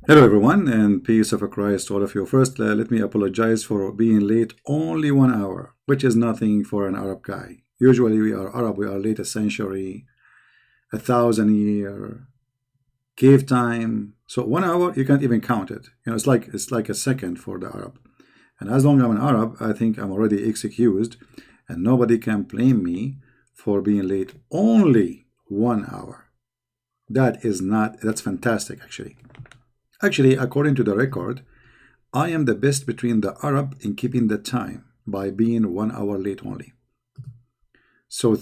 Hello, everyone, and peace of Christ to all of you. First, let me apologize for being late only 1 hour, which is nothing for an Arab guy. Usually, we are Arab, we are late a century, 1,000 year, cave time. So 1 hour, you can't even count it. It's like a second for the Arab. And as long as I'm an Arab, I think I'm already excused, and nobody can blame me for being late only 1 hour. That's fantastic, actually. Actually, according to the record, I am the best between the Arab in keeping the time by being 1 hour late only. So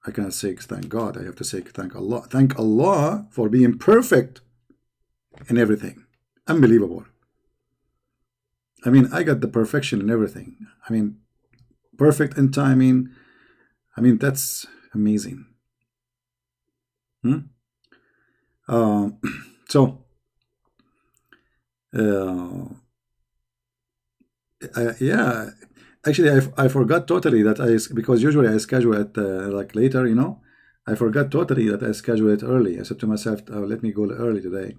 I cannot say thank God, I have to say thank Allah. Thank Allah for being perfect in everything. Unbelievable. I mean, I got the perfection in everything. I mean, perfect in timing. I mean, that's amazing. Uh, so, yeah, actually, I forgot totally that because usually I schedule it like later, I forgot totally that I schedule it early. I said to myself, oh, let me go early today,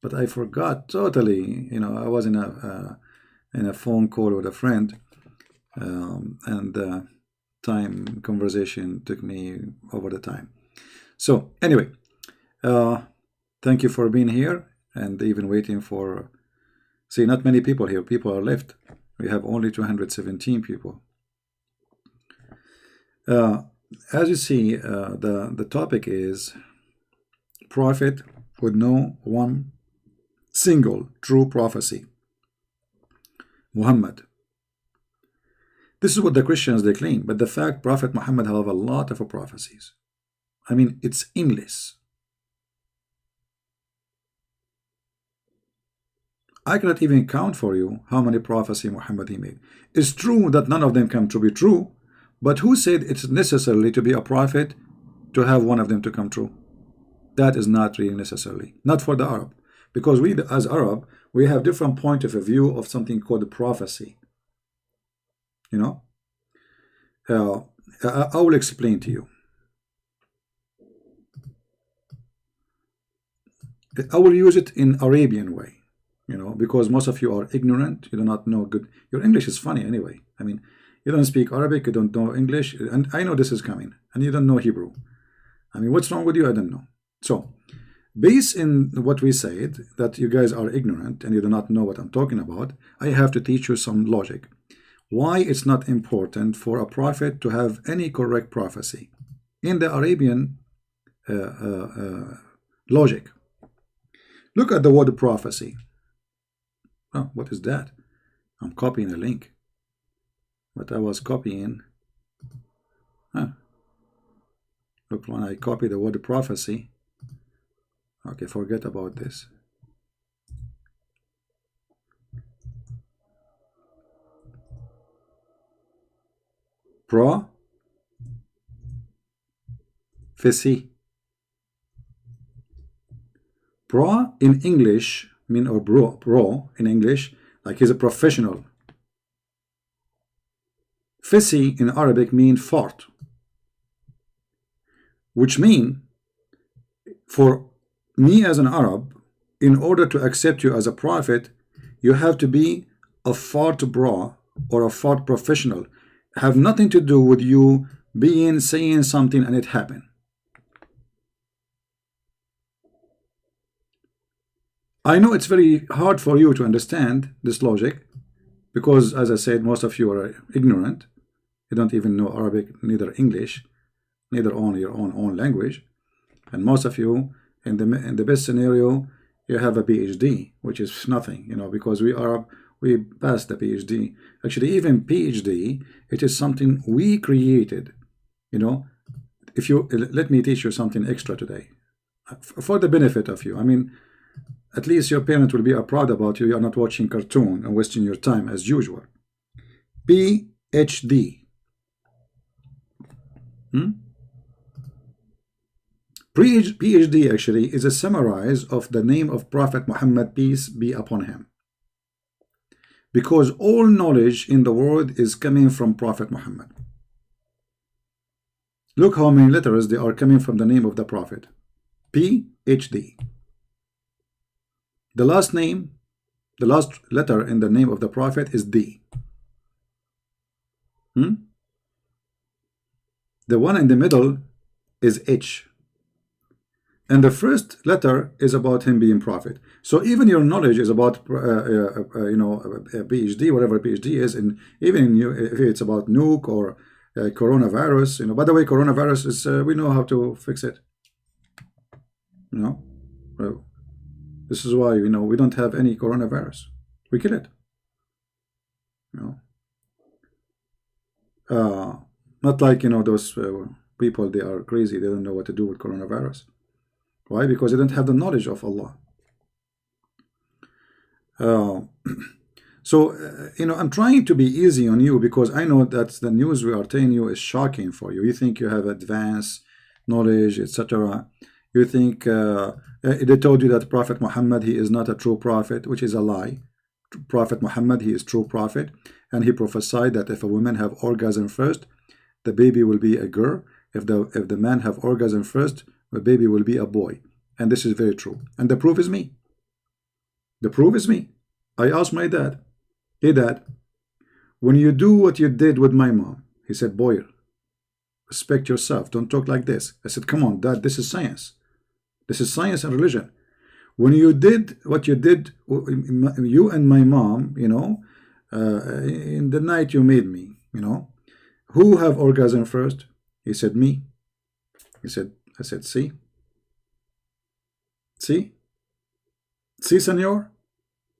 but I forgot totally. I was in a phone call with a friend, and time conversation took me over the time. So anyway, thank you for being here and even waiting for. See, not many people here. People are left. We have only 217 people. As you see, the topic is prophet with no one single true prophecy. Muhammad. This is what the Christians they claim, but the fact Prophet Muhammad have a lot of prophecies. I mean, it's endless. I cannot even count for you how many prophecies Muhammad he made. It's true that none of them come to be true, but who said it's necessarily to be a prophet to have one of them to come true? That is not really necessarily. Not for the Arab. Because we, as Arab, we have different point of view of something called prophecy. I will explain to you. I will use it in Arabian way. Because most of you are ignorant, you do not know good. Your English is funny anyway. I mean, you don't speak Arabic, you don't know English, and I know this is coming, and you don't know Hebrew. I mean, what's wrong with you? I don't know. So, based in what we said, that you guys are ignorant and you do not know what I'm talking about, I have to teach you some logic. Why it's not important for a prophet to have any correct prophecy in the Arabian logic. Look at the word prophecy. Oh, what is that? I'm copying a link. But I was copying. Look, when I copy the word prophecy. Okay, forget about this. Prophecy. Pro in English mean, or pro in English, like he's a professional. Fisi in Arabic mean fort, which mean for me as an Arab, in order to accept you as a prophet, you have to be a fort bra or a fort professional. Have nothing to do with you saying something and it happened. I know it's very hard for you to understand this logic because, as I said, most of you are ignorant. You don't even know Arabic, neither English, neither on your own language. And most of you, in the best scenario, you have a PhD, which is nothing, because we passed the PhD. Actually, even PhD, it is something we created. If you let me teach you something extra today, for the benefit of you. I mean, at least your parent will be proud about you. You are not watching cartoon and wasting your time as usual. PhD. PhD actually is a summarize of the name of Prophet Muhammad, peace be upon him. Because all knowledge in the world is coming from Prophet Muhammad. Look how many letters they are coming from the name of the Prophet. PhD. The last name, the last letter in the name of the Prophet is D. The one in the middle is H. And the first letter is about him being prophet. So even your knowledge is about, a PhD, whatever PhD is, and even if it's about nuke or coronavirus, by the way, coronavirus is, we know how to fix it. This is why, we don't have any coronavirus. We kill it. Not like, those people, they are crazy. They don't know what to do with coronavirus. Why? Because they don't have the knowledge of Allah. I'm trying to be easy on you because I know that the news we are telling you is shocking for you. You think you have advanced knowledge, etc. You think they told you that Prophet Muhammad, he is not a true prophet, which is a lie. Prophet Muhammad, he is true prophet, and he prophesied that if a woman have orgasm first, the baby will be a girl. If the man have orgasm first, the baby will be a boy. And this is very true. And the proof is me. The proof is me. I asked my dad, hey dad, when you do what you did with my mom, he said, boy, respect yourself. Don't talk like this. I said, come on, dad, this is science. This is science and religion. When you did what you did, you and my mom, in the night you made me, who have orgasm first? He said, me. I said, see? See? See, senor?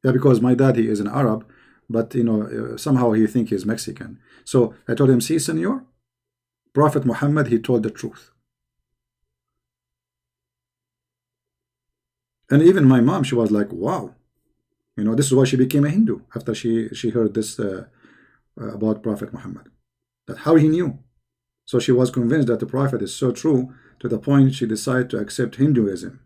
Yeah, because my dad, he is an Arab, but, somehow he think he's Mexican. So I told him, see, senor? Prophet Muhammad, he told the truth. And even my mom, she was like, wow. This is why she became a Hindu after she heard this about Prophet Muhammad. That how he knew. So she was convinced that the Prophet is so true to the point she decided to accept Hinduism.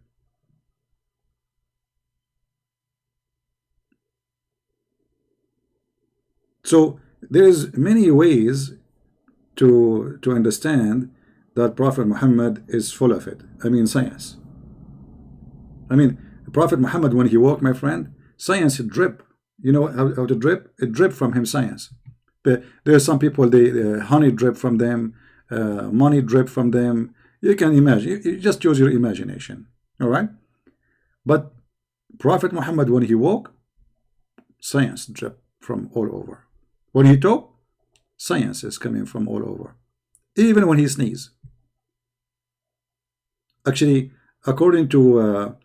So there is many ways to understand that Prophet Muhammad is full of it. I mean, science. Prophet Muhammad, when he walked, my friend, science drip. You know how to drip? It drip from him, science. But there are some people, they honey drip from them, money drip from them. You can imagine. You just use your imagination. All right? But Prophet Muhammad, when he walked, science drip from all over. When he talk, science is coming from all over. Even when he sneeze. Actually, according to a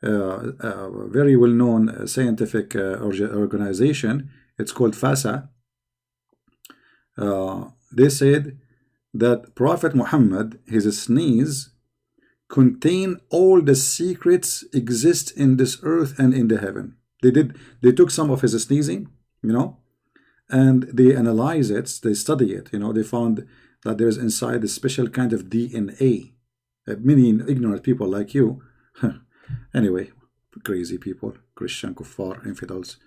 very well-known scientific organization, it's called FASA. They said that Prophet Muhammad, his sneeze, contain all the secrets exist in this earth and in the heaven. They took some of his sneezing, and they analyze it, they study it, they found that there's inside a special kind of DNA. Many ignorant people like you, anyway, crazy people, Christian, kuffar, infidels,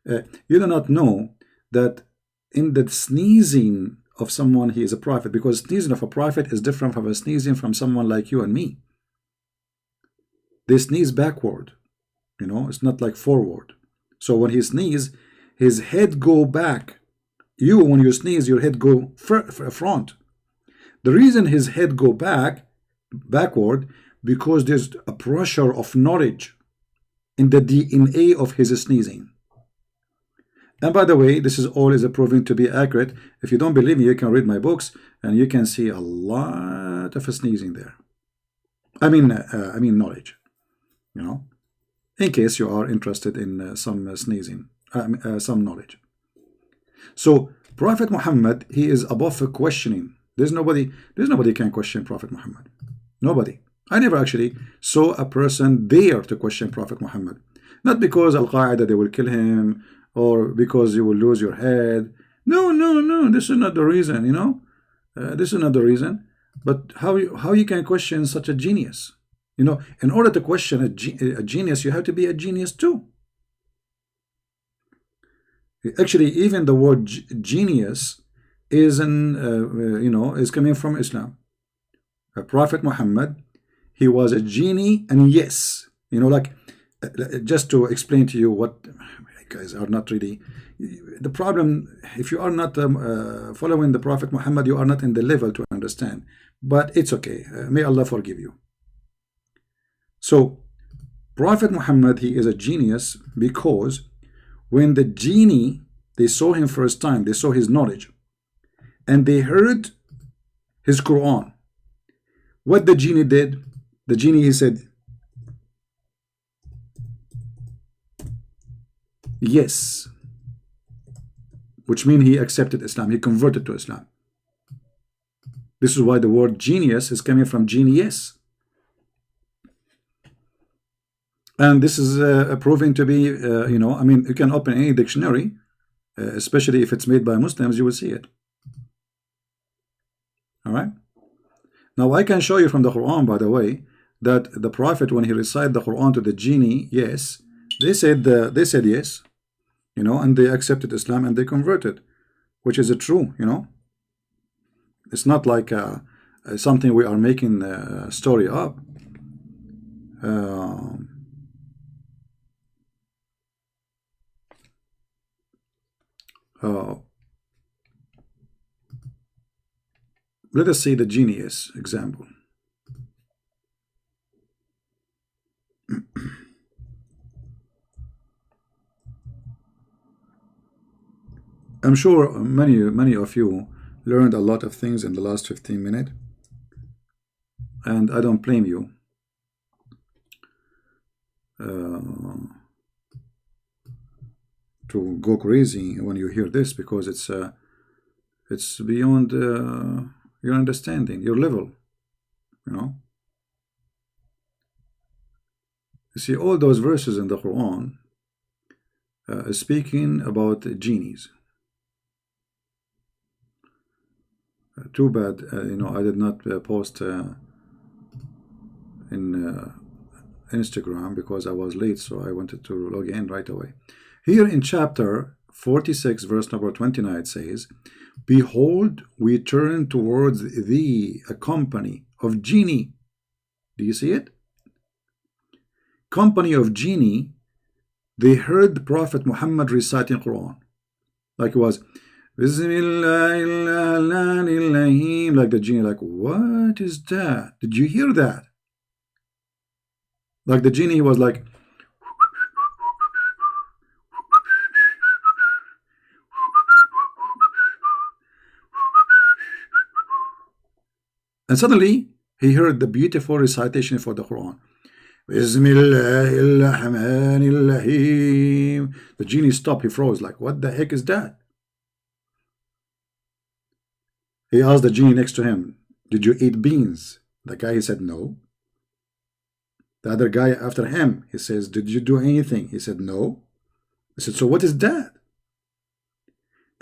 you do not know that in the sneezing of someone, he is a prophet, because sneezing of a prophet is different from a sneezing from someone like you and me. They sneeze backward, it's not like forward. So when he sneezes, his head go back. When you sneeze, your head go front. The reason his head go backward, because there's a pressure of knowledge in the DNA of his sneezing. And by the way, this is always proven to be accurate. If you don't believe me, you can read my books, and you can see a lot of sneezing there. I mean knowledge, in case you are interested in some sneezing, some knowledge. So Prophet Muhammad, he is above questioning. There's nobody can question Prophet Muhammad. Nobody. I never actually saw a person dare to question Prophet Muhammad. Not because Al-Qaeda, they will kill him, or because you will lose your head. No. This is not the reason, this is not the reason. But how you can question such a genius? In order to question a genius, you have to be a genius too. Actually, even the word genius is is coming from Islam. Prophet Muhammad, he was a genie, and yes, like just to explain to you what guys are not really the problem. If you are not following the Prophet Muhammad, you are not in the level to understand, but it's okay. May Allah forgive you. So Prophet Muhammad, he is a genius, because when the genie, they saw him first time, they saw his knowledge, and they heard his Quran, what the genie did, the genie, he said yes, which means he accepted Islam, he converted to Islam. This is why the word genius is coming from genius. And this is proving to be, you know, I mean, you can open any dictionary, especially if it's made by Muslims, you will see it. All right. Now, I can show you from the Quran, by the way, that the Prophet, when he recited the Quran to the genie, yes, they said yes, you know, and they accepted Islam and they converted, which is true, you know. It's not like something we are making a story up. Let us see the genius example. I'm sure many of you learned a lot of things in the last 15 minutes, and I don't blame you. To go crazy when you hear this, because it's beyond your understanding, your level, you know. You see, all those verses in the Quran speaking about genies. Too bad, you know, I did not post in Instagram because I was late, so I wanted to log in right away. Here in chapter 46, verse number 29, it says, "Behold, we turn towards thee a company of genii." Do you see it? Company of genii. They heard the Prophet Muhammad reciting Quran, like it was Bismillahirrahmanirrahim, like the genie, like, what is that? Did you hear that? Like the genie was like, and suddenly he heard the beautiful recitation for the Quran. Bismillahirrahmanirrahim. The genie stopped, he froze, like, what the heck is that? He asked the genie next to him, did you eat beans? The guy, he said, no. The other guy after him, he says, did you do anything? He said, no. He said, so what is that?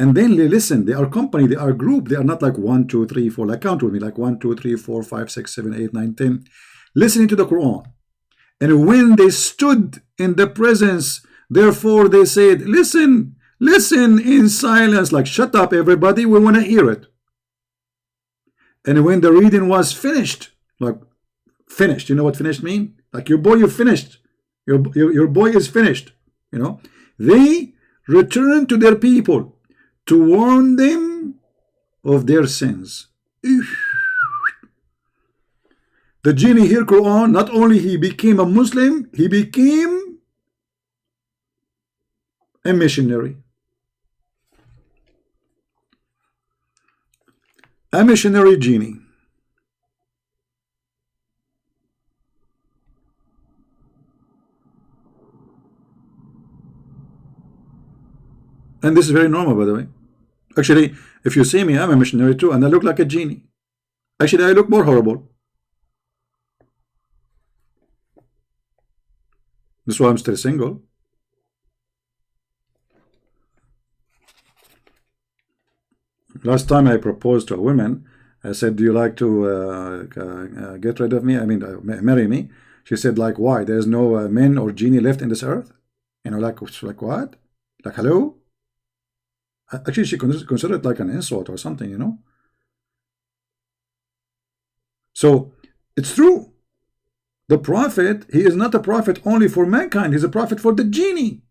And then they listen, they are company, they are group, they are not like 1, 2, 3, 4, like count with me, like 1, 2, 3, 4, 5, 6, 7, 8, 9, 10, listening to the Quran. And when they stood in the presence, therefore they said, listen, listen in silence, like, shut up everybody, we want to hear it. And when the reading was finished, like, finished, you know what finished mean? Like, your boy, you finished. Your boy is finished, you know. They returned to their people to warn them of their sins. The genie hear Quran, not only he became a Muslim, he became a missionary. A missionary genie. And this is very normal, by the way. Actually, if you see me, I'm a missionary too, and I look like a genie. Actually, I look more horrible. That's why I'm still single. Last time I proposed to a woman, I said, do you like to get rid of me? I mean, marry me? She said, like, why? There's no men or genie left in this earth? You know, like what? Like, hello? Actually, she considered it like an insult or something, you know? So, it's true. The prophet, he is not a prophet only for mankind, he's a prophet for the genie.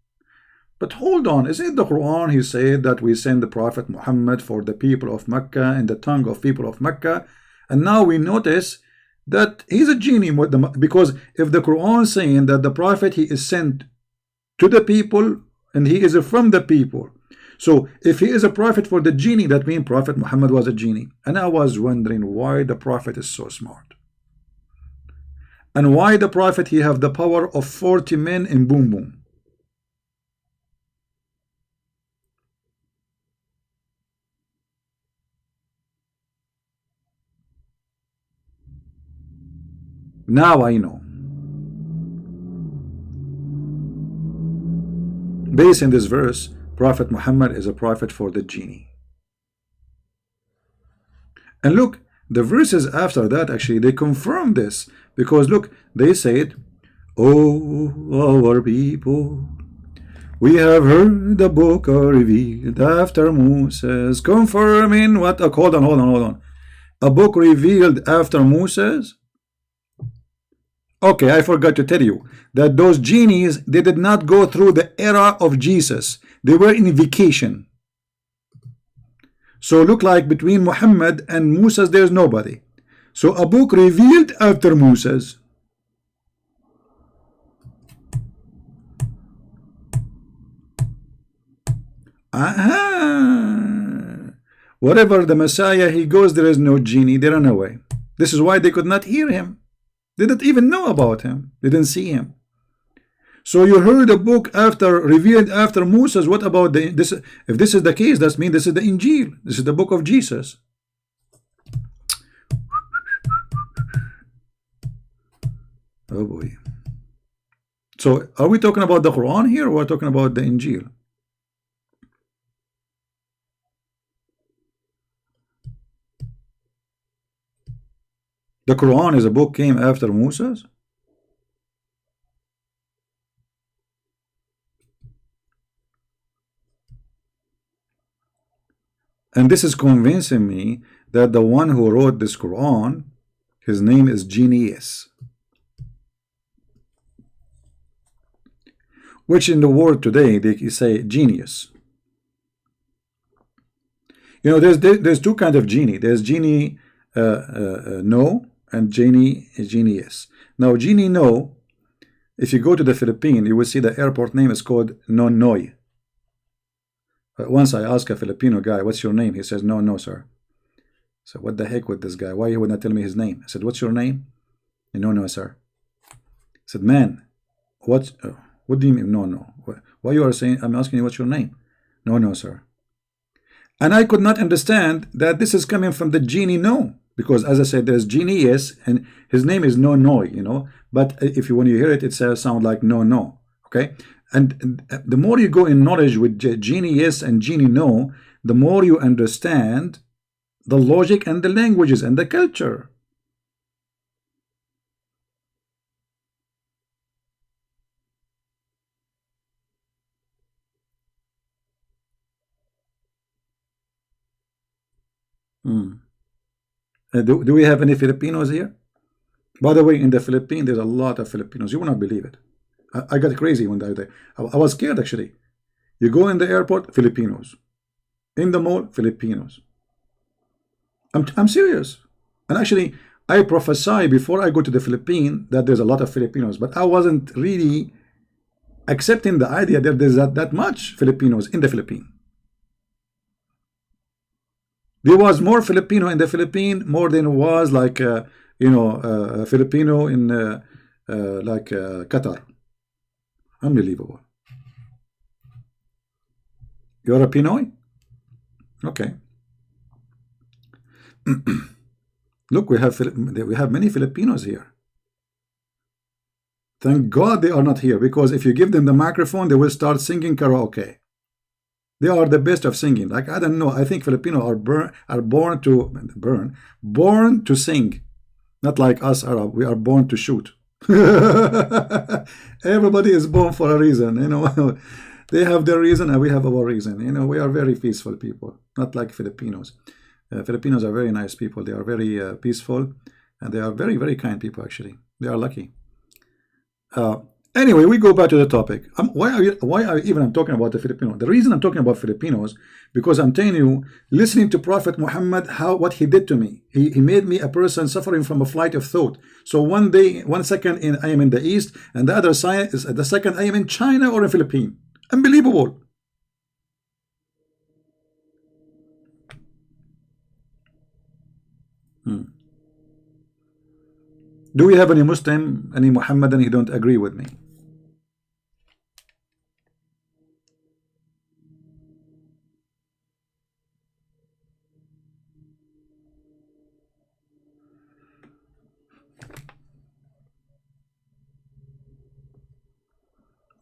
But hold on, is it the Quran he said that we send the Prophet Muhammad for the people of Mecca in the tongue of people of Mecca? And now we notice that he's a genie, because if the Quran is saying that the prophet he is sent to the people and he is from the people, so if he is a prophet for the genie, that means Prophet Muhammad was a genie. And I was wondering why the prophet is so smart, and why the prophet he have the power of 40 men in boom boom. Now I know. Based on this verse, Prophet Muhammad is a prophet for the genie. And look, the verses after that, actually, they confirm this. Because look, they said, "Oh, our people, we have heard the book revealed after Moses, confirming what." Hold on. A book revealed after Moses? Okay, I forgot to tell you that those genies, they did not go through the era of Jesus. They were in vacation. So look like between Muhammad and Moses, there's nobody. So a book revealed after Moses. Aha! Wherever the Messiah he goes, there is no genie. They run away. This is why they could not hear him. They didn't even know about him. They didn't see him. So you heard a book after revealed after Moses. What about this? If this is the case, that means this is the Injil. This is the book of Jesus. Oh boy. So are we talking about the Quran here, or are we talking about the Injil? The Quran is a book came after Moses? And this is convincing me that the one who wrote this Quran, his name is Genius. Which in the world today, they say genius. You know, there's two kinds of genie. There's genie no, and genius. Now, genie no, if you go to the Philippines, you will see the airport name is called Nonoy. Once I asked a Filipino guy, "What's your name?" He says, "No, sir." So what the heck with this guy? Why he would not tell me his name? I said, "What's your name?" "No, sir." I said, "Man, what do you mean no? Why you are saying, I'm asking you what's your name?" "No, sir." And I could not understand that this is coming from the genie no, because as I said, there's genie yes, and his name is no, you know. But if you when you hear it, it sound like no. Okay, and the more you go in knowledge with genie yes and genie no, the more you understand the logic and the languages and the culture. Do we have any Filipinos here? By the way, in the Philippines, there's a lot of Filipinos. You will not believe it. I got crazy when I was there. I was scared, actually. You go in the airport, Filipinos. In the mall, Filipinos. I'm serious. And actually, I prophesy before I go to the Philippines that there's a lot of Filipinos. But I wasn't really accepting the idea that there's that much Filipinos in the Philippines. There was more Filipino in the Philippines, more than was like Filipino in Qatar. Unbelievable. You're a Pinoy? Okay. Look, we have many Filipinos here. Thank God they are not here, because if you give them the microphone, they will start singing karaoke. They are the best of singing. Like, I don't know. I think Filipinos are born to sing. Not like us Arab. We are born to shoot. Everybody is born for a reason. You know, they have their reason and we have our reason. You know, we are very peaceful people. Not like Filipinos. Filipinos are very nice people. They are very peaceful, and they are very, very kind people. Actually, they are lucky. Uh, anyway, we go back to the topic. Why are even I'm talking about the Filipino? The reason I'm talking about Filipinos, because I'm telling you, listening to Prophet Muhammad, what he did to me. He made me a person suffering from a flight of thought. So one day, 1 second I am in the East, and the other side is the second I am in China or in Philippines. Unbelievable. Do we have any Muslim, any Muhammadan who don't agree with me?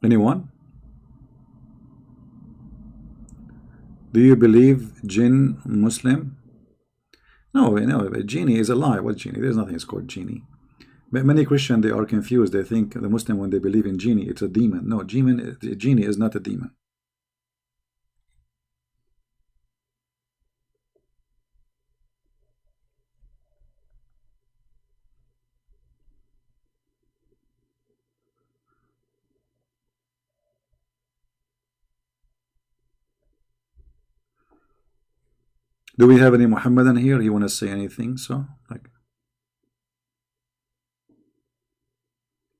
Anyone? Do you believe jinn Muslim? No, no, genie is a lie. What genie? There's nothing is called genie. But many Christians, they are confused. They think the Muslim, when they believe in genie, it's a demon. No, genie is not a demon. Do we have any Muhammadan here? You want to say anything? So, like,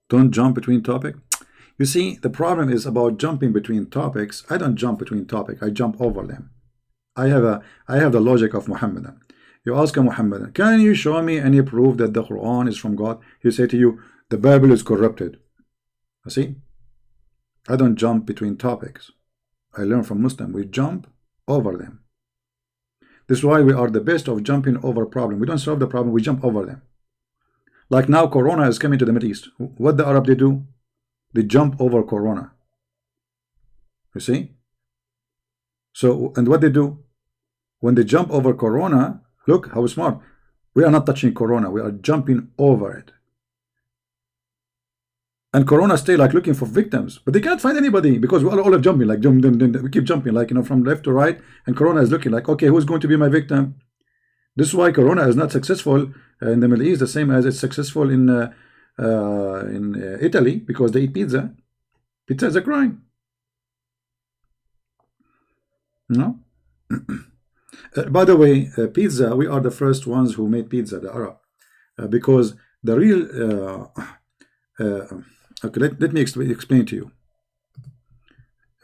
don't jump between topics. You see, the problem is about jumping between topics. I don't jump between topics. I jump over them. I have the logic of Muhammadan. You ask a Muhammadan, can you show me any proof that the Quran is from God? He say to you, the Bible is corrupted. You see, I don't jump between topics. I learn from Muslim. We jump over them. This is why we are the best of jumping over problem. We don't solve the problem. We jump over them. Like now, Corona is coming to the Middle East. What the Arab they do? They jump over Corona. You see? So, and what they do? When they jump over Corona, look how smart. We are not touching Corona. We are jumping over it. And Corona stay like looking for victims, but they can't find anybody because we all are jumping like we keep jumping like from left to right, and Corona is looking like, okay, who's going to be my victim? This is why Corona is not successful in the Middle East, the same as it's successful in Italy, because they eat pizza. Pizza is a crime. No. By the way, pizza, we are the first ones who made pizza, the Arab, because the real okay, let me explain to you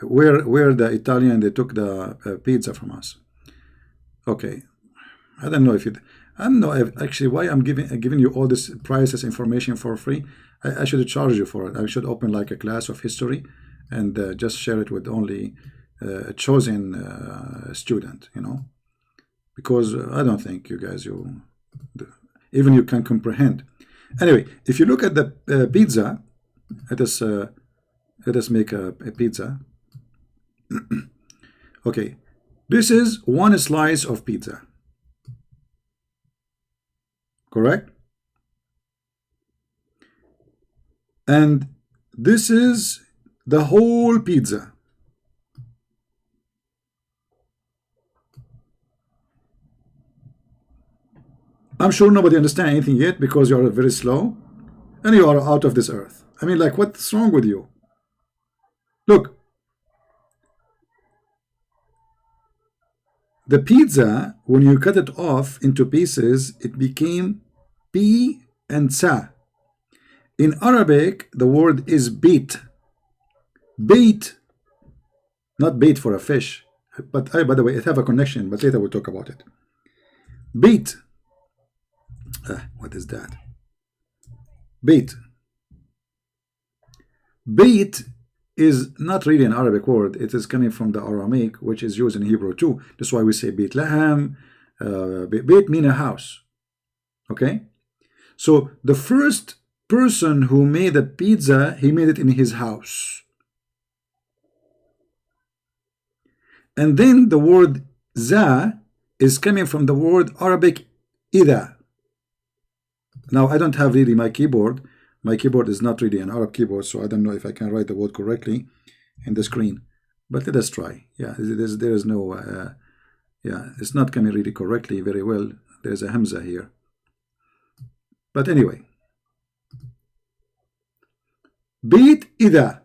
where the Italian they took the pizza from us. Okay, I don't know if you, I don't know if actually why I'm giving you all this priceless information for free. I should charge you for it. I should open like a class of history and just share it with only a chosen student, you know, because I don't think you guys even you can comprehend. Anyway, if you look at the pizza. Let us make a pizza. Okay, this is one slice of pizza, correct? And this is the whole pizza. I'm sure nobody understands anything yet because you are very slow and you are out of this earth. I mean, like, what's wrong with you? Look, the pizza, when you cut it off into pieces, it became pi and sa. In Arabic, the word is bait. Bait, not bait for a fish. But by the way, it have a connection, but later we'll talk about it. Bait. What is that? Bait. Bait is not really an Arabic word. It is coming from the Aramaic, which is used in Hebrew too. That's why we say Beit Lahem. Beit mean a house. Okay? So the first person who made a pizza, he made it in his house. And then the word za is coming from the word Arabic ida. Now, I don't have really my keyboard. My keyboard is not really an Arab keyboard, so I don't know if I can write the word correctly in the screen. But let us try. Yeah, there is no, yeah, it's not coming really correctly very well. There's a Hamza here. But anyway, Beat إذا.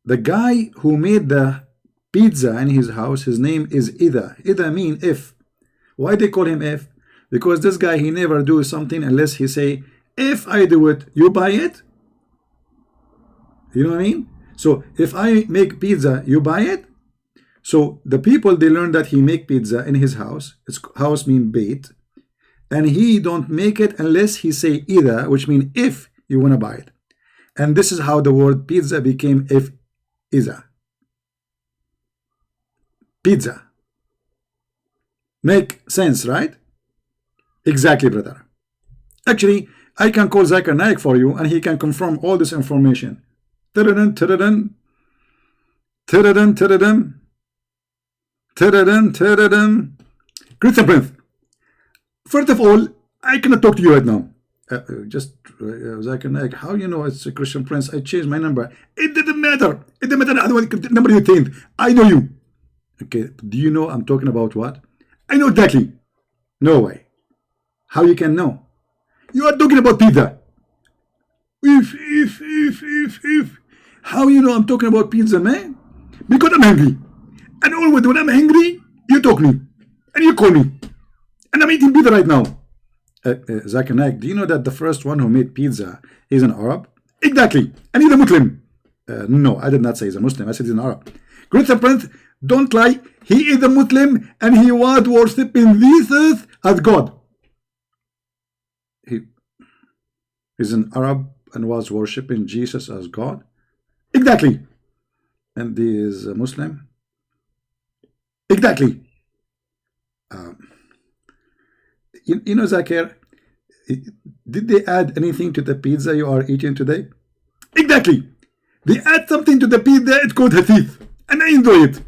The guy who made the pizza in his house, his name is إذا. إذا mean if. Why they call him if? Because this guy, he never do something unless he say, if I do it, you buy it. You know what I mean? So if I make pizza, you buy it. So the people, they learn that he make pizza in his house. His house mean bait, and he don't make it unless he say either, which mean if you want to buy it. And this is how the word pizza became if إذا. Pizza. Make sense, right? Exactly, brother. Actually, I can call Zakir Naik for you, and he can confirm all this information. Tadadun, tadadun. Tadadun, tadadun. Tadadun, tadadun. Christian Prince, first of all, I cannot talk to you right now. Zakir Naik, how you know it's a Christian Prince? I changed my number. It didn't matter. It didn't matter the number you think. I know you. Okay, do you know I'm talking about what? I know exactly. No way. How you can know? You are talking about pizza. If. How you know I'm talking about pizza, man? Because I'm hungry. And always when I'm hungry, you talk me. And you call me. And I'm eating pizza right now. Zakir Naik, do you know that the first one who made pizza is an Arab? Exactly. And he's a Muslim. No, I did not say he's a Muslim. I said he's an Arab. Christian Prince, don't lie. He is a Muslim and he was worshipping Jesus as God. He is an Arab and was worshipping Jesus as God? Exactly. And he is a Muslim? Exactly. You know, Zakir, did they add anything to the pizza you are eating today? Exactly. They add something to the pizza, it's called hadith. And I enjoy it.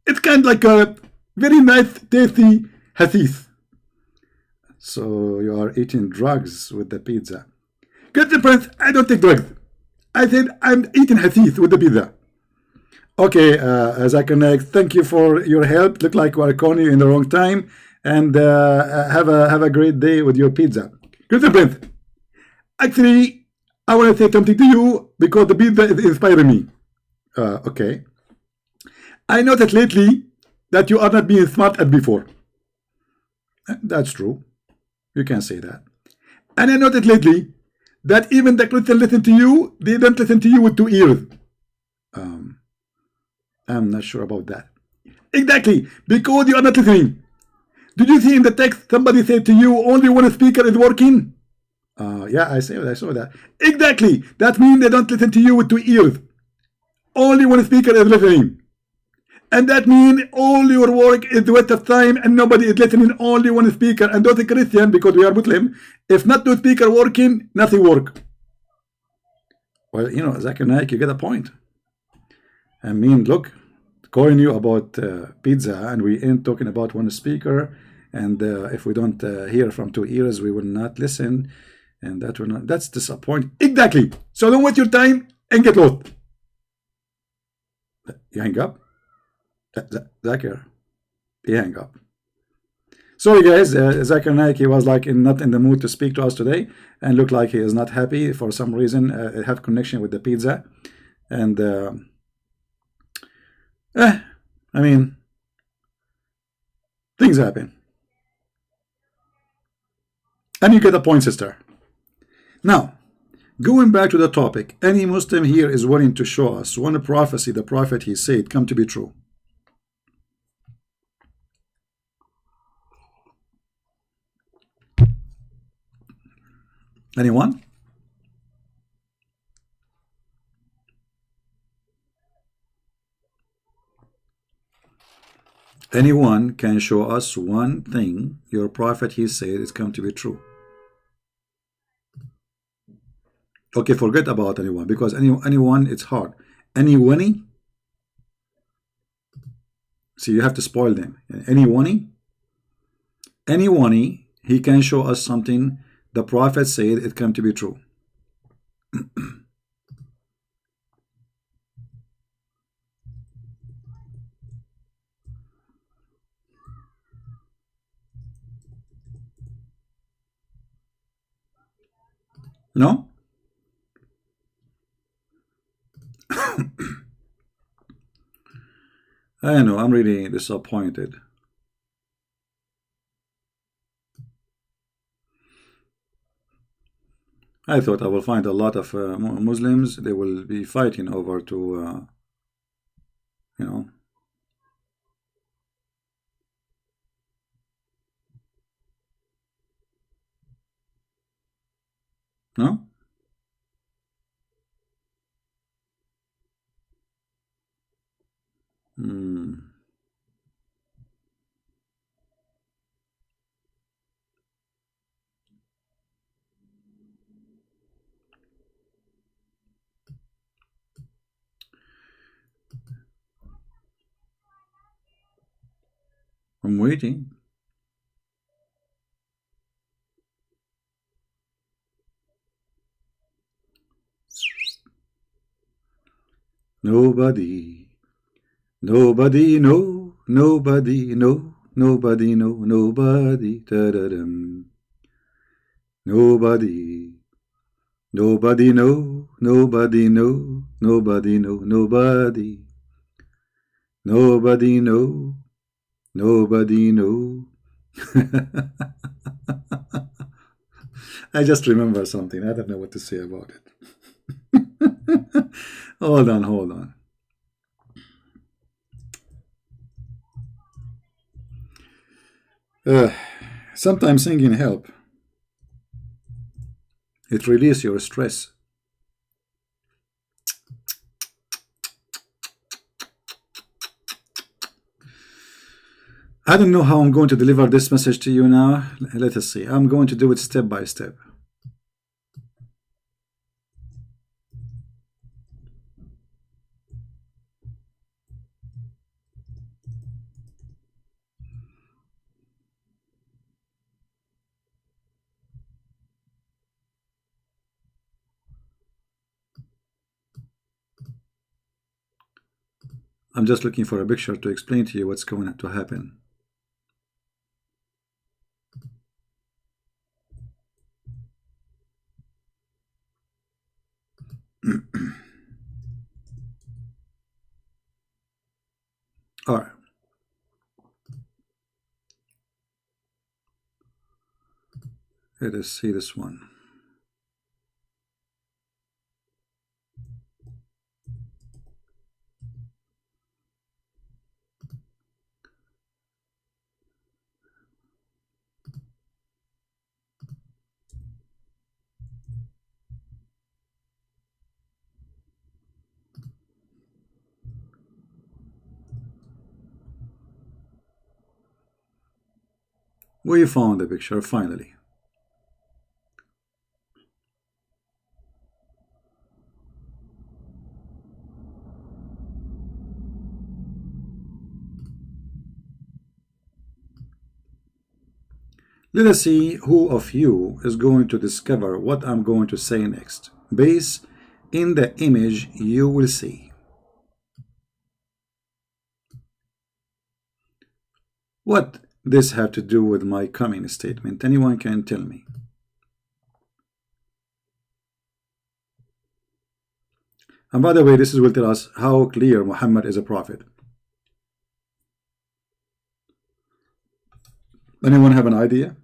It's kind of like a very nice, tasty hadith. So you are eating drugs with the pizza. Christian Prince, I don't take drugs. I said I'm eating hadith with the pizza. Okay, Zakir Naik, thank you for your help. Look like we're calling you in the wrong time. And have a great day with your pizza. Christian Prince, actually, I want to say something to you because the pizza is inspiring me. Okay. I noticed lately that you are not being smart as before. That's true. You can say that. And I noticed lately that even the Christians listen to you, they don't listen to you with 2 ears. I'm not sure about that. Exactly, because you are not listening. Did you see in the text somebody said to you only one speaker is working? Yeah, I saw that. Exactly. That means they don't listen to you with 2 ears. Only one speaker is listening. And that means all your work is waste of time and nobody is listening, only one speaker. And those Christian, because we are Muslim, if not 2 speakers working, nothing work. Well, you know, Zakir Naik, you get a point. I mean, look, calling you about pizza and we ain't talking about one speaker, and if we don't hear from 2 ears, we will not listen, and that will not, that's disappointing. Exactly. So don't waste your time and get lost. You hang up? Zakir, you hang up. Sorry guys, Zakir Naik, he was like not in the mood to speak to us today and looked like he is not happy for some reason. Have connection with the pizza, and I mean, things happen. And you get a point, sister. Now, going back to the topic, any Muslim here is willing to show us one prophecy the prophet he said come to be true. Anyone? Anyone can show us one thing your prophet he said is come to be true. Okay, forget about anyone, because anyone it's hard. Anyone? See, you have to spoil them. Anyone he can show us something the prophet said it come to be true. No? I know, I'm really disappointed. I thought I will find a lot of Muslims. They will be fighting over to, you know, no? Hmm. I'm waiting. Nobody, nobody, no, nobody, no, nobody, no, nobody, da-da-dum. Nobody, nobody, no, nobody, no, nobody, no, nobody, nobody, no, nobody, no. I just remember something. I don't know what to say about it. Hold on, hold on. Uh, Sometimes singing help. It releases your stress. I don't know how I'm going to deliver this message to you now. Let us see. I'm going to do it step by step. I'm just looking for a picture to explain to you what's going to happen. All right. Let us see this one. We found the picture finally. Let us see who of you is going to discover what I'm going to say next. Based in the image you will see. What this have to do with my coming statement? Anyone can tell me. And by the way, this will tell us how clear Muhammad is a prophet. Anyone have an idea?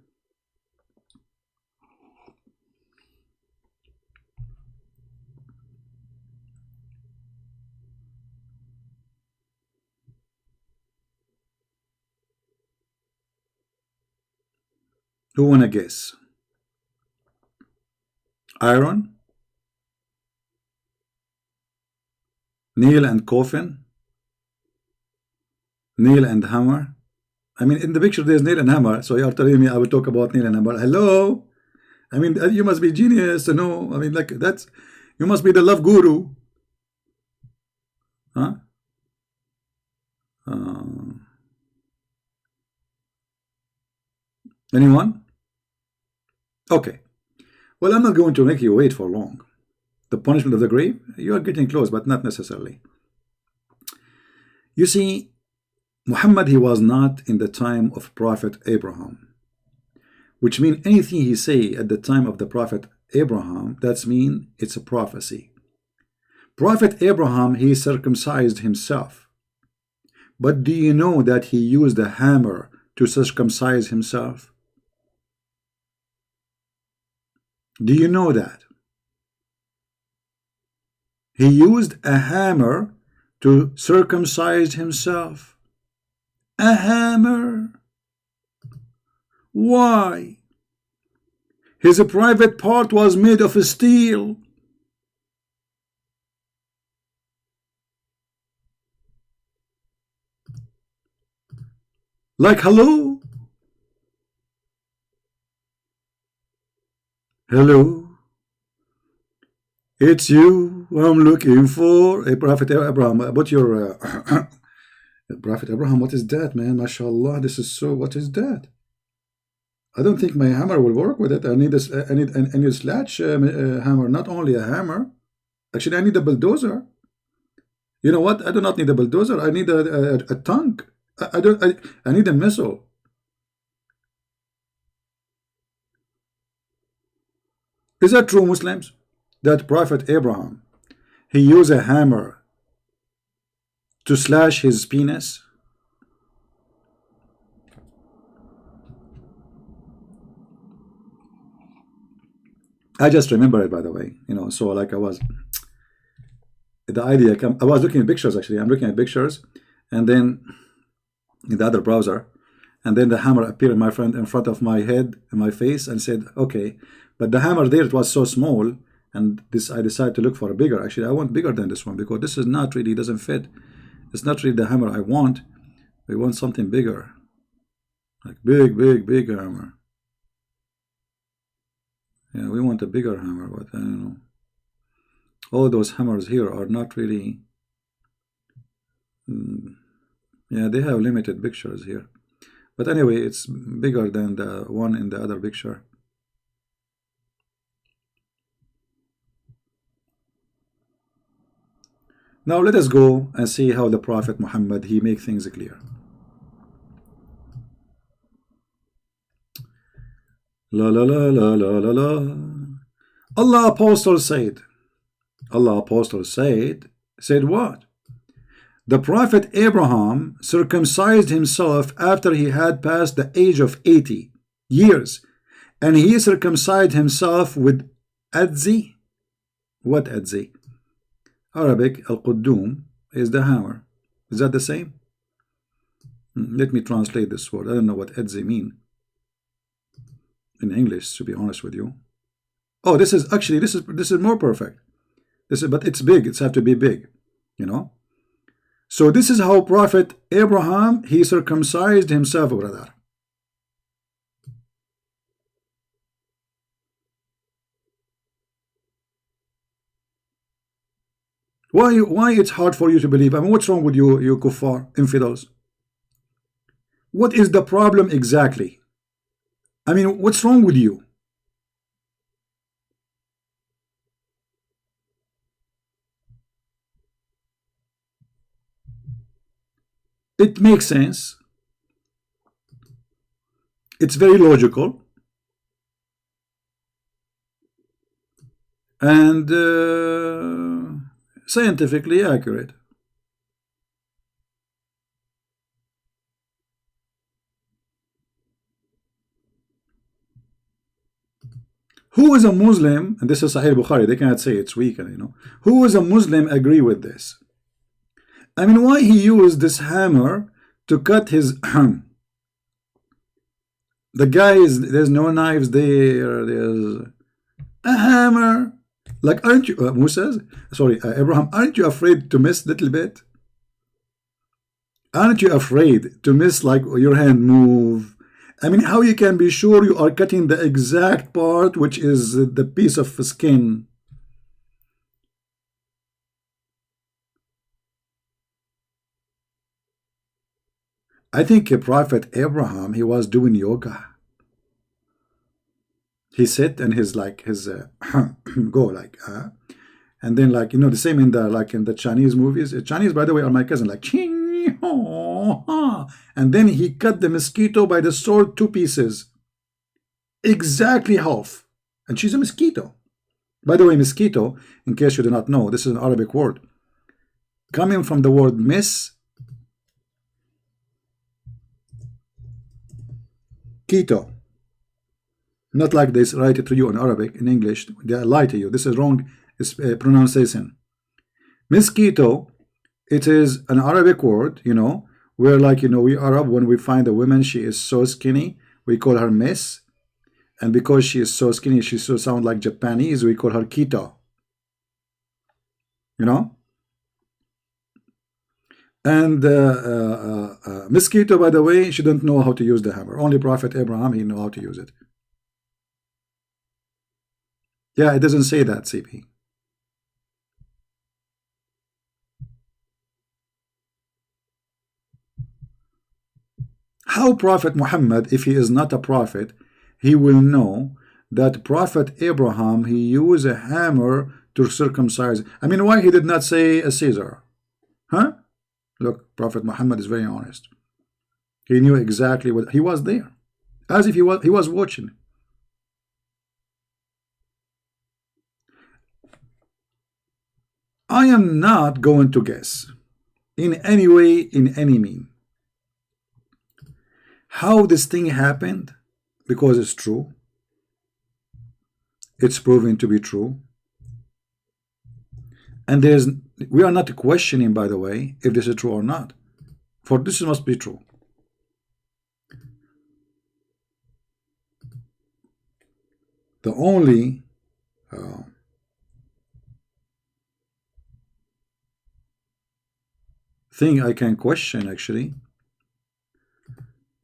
Who wanna guess? Iron? Nail and coffin? Nail and hammer? I mean, in the picture there's nail and hammer, so you're telling me I will talk about nail and hammer. Hello? I mean, you must be genius to know. I mean, like, that's, you must be the love guru. Huh? Anyone? Okay. Well, I'm not going to make you wait for long. The punishment of the grave? You are getting close, but not necessarily. You see, Muhammad, he was not in the time of Prophet Abraham, which means anything he say at the time of the Prophet Abraham, that's mean it's a prophecy. Prophet Abraham, he circumcised himself. But do you know that he used a hammer to circumcise himself? Do you know that? He used a hammer to circumcise himself. A hammer. Why? His private part was made of steel. Like, hello? Hello? It's you I'm looking for. Hey, Prophet Abraham, what your Prophet Abraham, what is that, man? MashaAllah, this is so, what is that? I don't think my hammer will work with it. I need this. I need a sledge hammer, not only a hammer. Actually, I need a bulldozer. You know what? I do not need a bulldozer. I need a tank. I don't. I need a missile. Is that true, Muslims? That Prophet Abraham, he used a hammer to slash his penis? I just remember it, by the way. You know, so like I was, the idea I was looking at pictures. Actually, I'm looking at pictures, and then in the other browser, and then the hammer appeared in front of my head and my face, and said, "Okay," but the hammer there, it was so small, and this I decided to look for a bigger. Actually, I want bigger than this one because this is not really, doesn't fit. It's not really the hammer I want. We want something bigger, like big hammer. Yeah, we want a bigger hammer, but I don't know. All those hammers here are not really. Yeah, they have limited pictures here. But anyway, it's bigger than the one in the other picture. Now let us go and see how the Prophet Muhammad, he make things clear. La la la la la la la. Allah Apostle said what? The Prophet Abraham circumcised himself after he had passed the age of 80 years, and he circumcised himself with Adze. What Adze? Arabic, al-Quddum is the hammer. Is that the same? Let me translate this word. I don't know what Adze mean in English, to be honest with you. Oh, this is actually, this is more perfect. But it's big. It's have to be big, you know. So this is how Prophet Abraham, he circumcised himself, brother. Why it's hard for you to believe? I mean, what's wrong with you, you kuffar, infidels? What is the problem exactly? I mean, what's wrong with you? It makes sense. It's very logical. And scientifically accurate. Who is a Muslim, and this is Sahih Bukhari, they cannot say it's weak, you know. Who is a Muslim agree with this? I mean, why he used this hammer to cut his the guy is, there's no knives there, there's a hammer. Like, aren't you, Abraham, aren't you afraid to miss a little bit? Aren't you afraid to miss, like, your hand move? I mean, how you can be sure you are cutting the exact part, which is the piece of skin? I think Prophet Abraham, he was doing yoga. He sit and his go like and then, like, you know, the same in the, like, in the Chinese movies. Chinese, by the way, are my cousin, like ching ho ha, and then he cut the mosquito by the sword 2 pieces, exactly half, and she's a mosquito. By the way, mosquito, in case you do not know, this is an Arabic word coming from the word miss Keto. Not like this, write it to you in Arabic, in English. They lie to you. This is wrong pronunciation. Mosquito, it is an Arabic word, you know, where like, you know, we Arab, when we find a woman, she is so skinny, we call her Miss. And because she is so skinny, she so sound like Japanese, we call her Keto. You know? And mosquito, by the way, she don't know how to use the hammer. Only Prophet Abraham, he know how to use it. Yeah, it doesn't say that, CP. How Prophet Muhammad, if he is not a prophet, he will know that Prophet Abraham, he used a hammer to circumcise. I mean, why he did not say a Caesar? Huh? Look, Prophet Muhammad is very honest. He knew exactly what he was there, as if he was watching. I am not going to guess in any way, in any mean, how this thing happened, because it's true. It's proven to be true. And we are not questioning, by the way, if this is true or not. For this must be true. The only thing I can question, actually,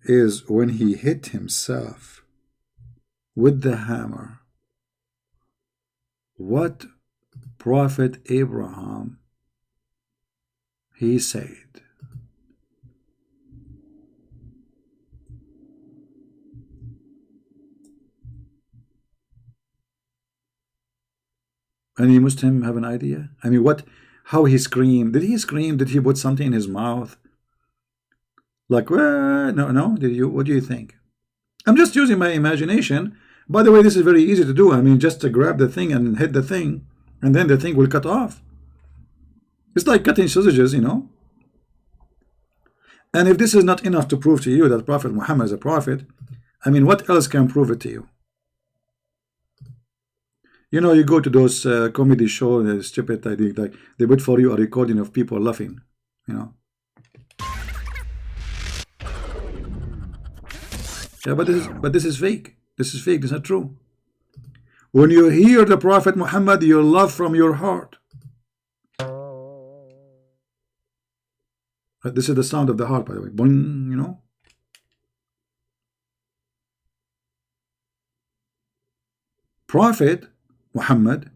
is when he hit himself with the hammer. What Prophet Abraham he said. Any Muslim have an idea? I mean, how he screamed? Did he scream? Did he put something in his mouth? Like, no. What do you think? I'm just using my imagination. By the way, this is very easy to do. I mean, just to grab the thing and hit the thing, and then the thing will cut off. It's like cutting sausages, you know. And if this is not enough to prove to you that Prophet Muhammad is a prophet, I mean, what else can prove it to you? You know, you go to those comedy shows, stupid, I think, like they put for you a recording of people laughing, you know. Yeah, but this is fake. This is fake. This is not true. When you hear the Prophet Muhammad, you love from your heart. This is the sound of the heart, by the way. Boing, you know. Prophet Muhammad,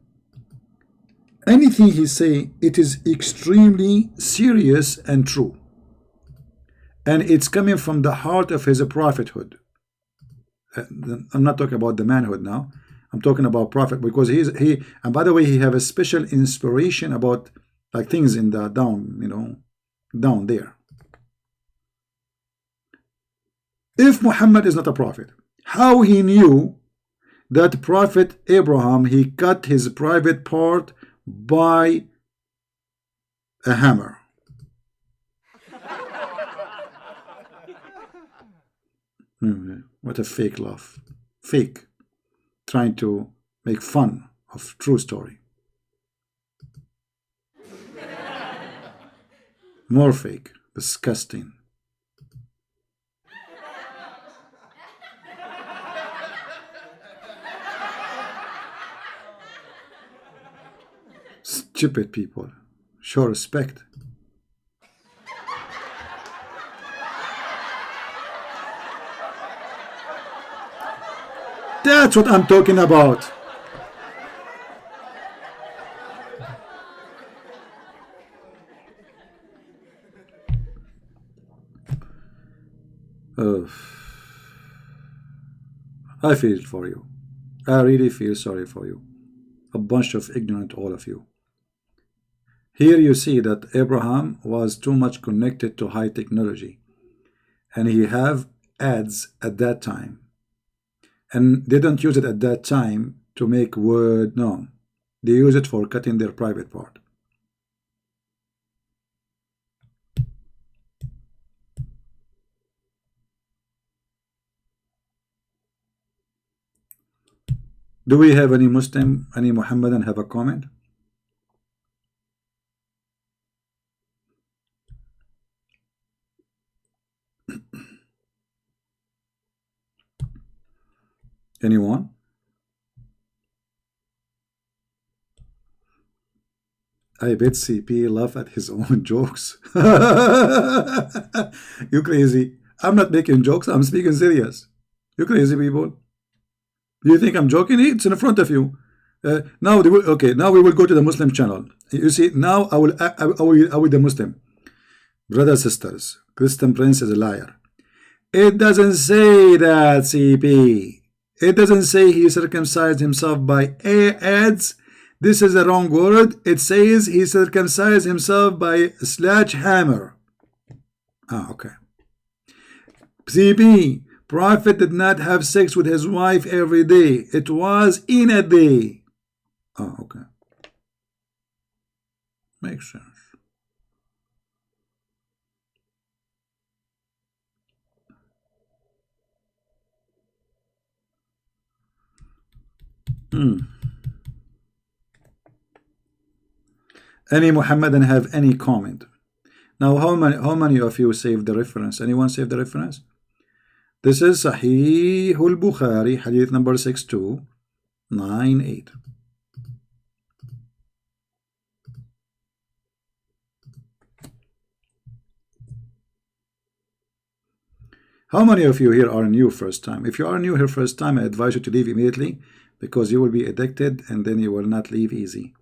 anything he say, it is extremely serious and true. And it's coming from the heart of his prophethood. I'm not talking about the manhood now. I'm talking about prophet, because and by the way, he have a special inspiration about like things in the down, you know, down there. If Muhammad is not a prophet, how he knew that Prophet Abraham, he cut his private part by a hammer? What a fake laugh. Fake. Trying to make fun of true story. More fake. Disgusting. Stupid people. Show respect. That's what I'm talking about. I feel for you. I really feel sorry for you. A bunch of ignorant, all of you. Here you see that Abraham was too much connected to high technology, and he have Adze at that time, and they don't use it at that time to make word known. They use it for cutting their private part. Do we have any Muslim, any Muhammadan have a comment? Anyone? I bet CP laugh at his own jokes. You crazy. I'm not making jokes. I'm speaking serious. You crazy people. Do you think I'm joking? It's in front of you. Now they will, okay. Now we will go to the Muslim channel. You see, now I will the Muslim. Brothers, sisters, Christian Prince is a liar. It doesn't say that, CP. It doesn't say he circumcised himself by Adze. This is the wrong word. It says he circumcised himself by sledgehammer. Ah, okay. CP, Prophet did not have sex with his wife every day. It was in a day. Oh, okay. Makes sense. Any Muhammadan have any comment? Now, how many of you saved the reference? Anyone saved the reference? This is Sahih al-Bukhari, hadith number 6298. How many of you here are new first time? If you are new here first time, I advise you to leave immediately, because you will be addicted and then you will not leave easy.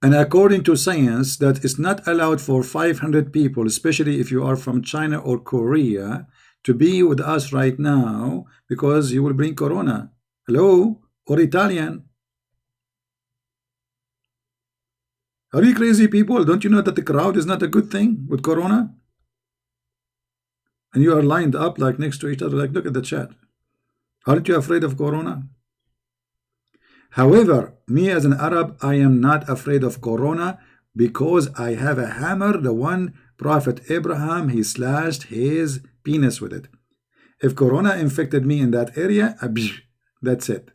And according to science, that is not allowed for 500 people, especially if you are from China or Korea, to be with us right now, because you will bring corona. Hello? Or Italian. Are you crazy people? Don't you know that the crowd is not a good thing with corona? And you are lined up like next to each other, like look at the chat. Aren't you afraid of corona? However, me as an Arab, I am not afraid of corona, because I have a hammer, the one Prophet Abraham, he slashed his penis with it. If corona infected me in that area, that's it.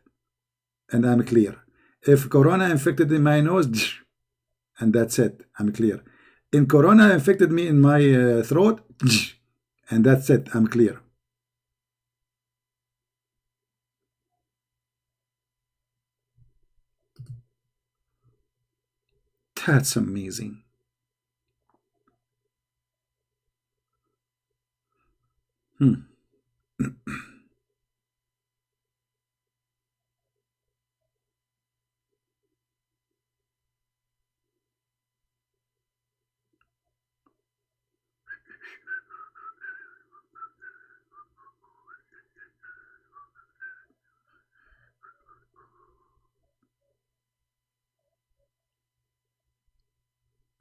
And I'm clear. If corona infected in my nose, and that's it, I'm clear. In corona infected me in my throat, and that's it, I'm clear. That's amazing.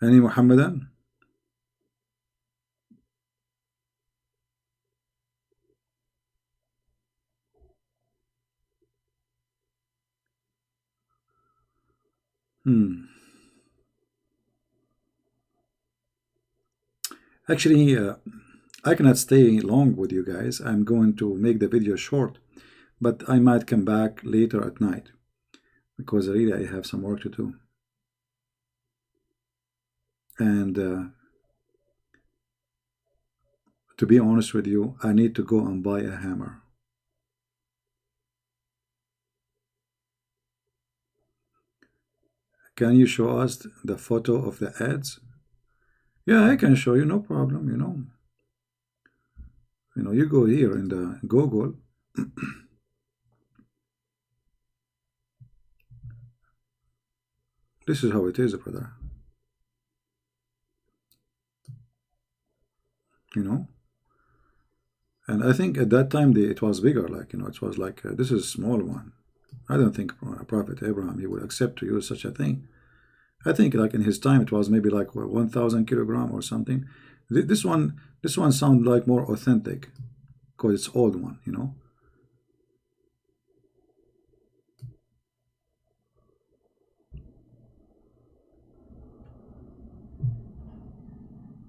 Any Muhammadan? Actually, I cannot stay long with you guys. I'm going to make the video short, but I might come back later at night, because really I have some work to do. And to be honest with you, I need to go and buy a hammer. Can you show us the photo of the Adze? Yeah, I can show you, no problem, you know. You go here in the Google. This is how it is, brother. And I think at that time it was bigger, like, it was like, this is a small one. I don't think Prophet Abraham, he would accept to use such a thing. I think like in his time it was maybe like 1,000 kilogram or something. This one sounds like more authentic, because it's old one,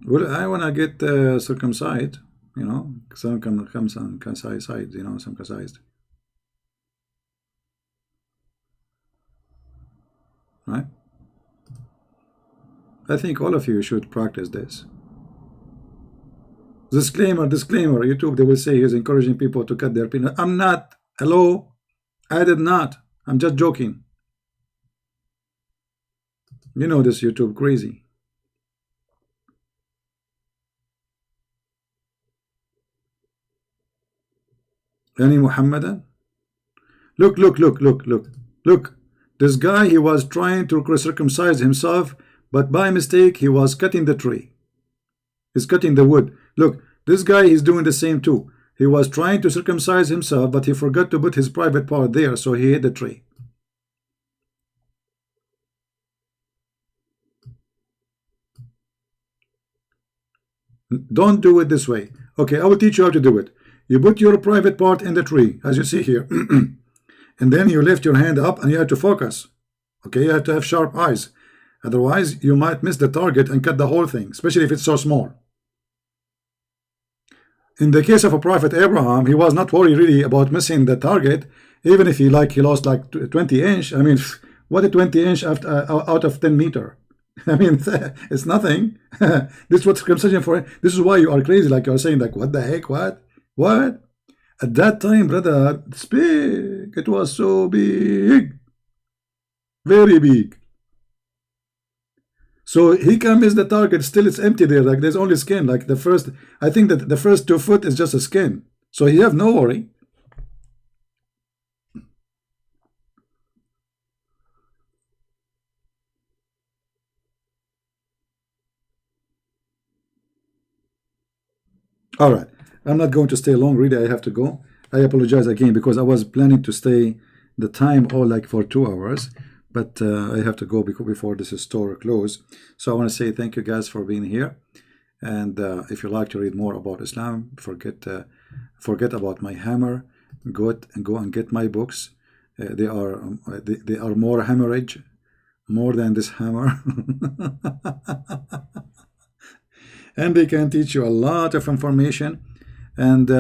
Well, I wanna get circumcised, circumcised, circumcised. right? I think all of you should practice this. Disclaimer, disclaimer. YouTube, they will say he's encouraging people to cut their penis. I'm not. Hello? I did not. I'm just joking. You know this YouTube crazy. Any Muhammadan? Look, look, look, look, look, look. This guy, he was trying to circumcise himself, but by mistake, he was cutting the tree. He's cutting the wood. Look, this guy is doing the same too. He was trying to circumcise himself, but he forgot to put his private part there, so he hit the tree. Don't do it this way. Okay, I will teach you how to do it. You put your private part in the tree, as you see here. And then you lift your hand up and you have to focus. Okay, you have to have sharp eyes. Otherwise, you might miss the target and cut the whole thing, especially if it's so small. In the case of a Prophet Abraham, he was not worried really about missing the target, even if he lost like 20 inch. I mean, what a 20 inch after, out of 10 meter. I mean, it's nothing. This is what circumcision for. This is why you are crazy, like you're saying, like, what the heck, what? At that time, brother, it's big. It was so big. Very big. So he can miss the target, still it's empty there, like there's only skin, like the first, I think that the first 2 foot is just a skin. So he have no worry. All right, I'm not going to stay long, really, I have to go. I apologize again, because I was planning to stay the time all like for 2 hours. But I have to go before this store close. So I want to say thank you guys for being here. And if you like to read more about Islam, forget about my hammer. Go and get my books. They are more hemorrhage, more than this hammer. And they can teach you a lot of information. And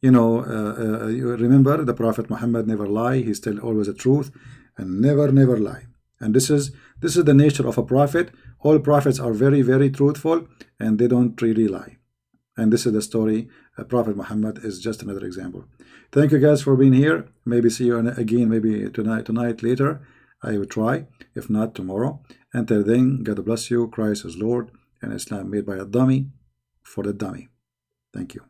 you know, you remember the Prophet Muhammad never lie. He's still always the truth. And never lie. And this is the nature of a prophet. All prophets are very, very truthful, and they don't really lie. And this is the story. Prophet Muhammad is just another example. Thank you guys for being here. Maybe see you again, maybe tonight later. I will try, if not tomorrow. Until then, God bless you. Christ is Lord, and Islam made by a dummy for the dummy. Thank you.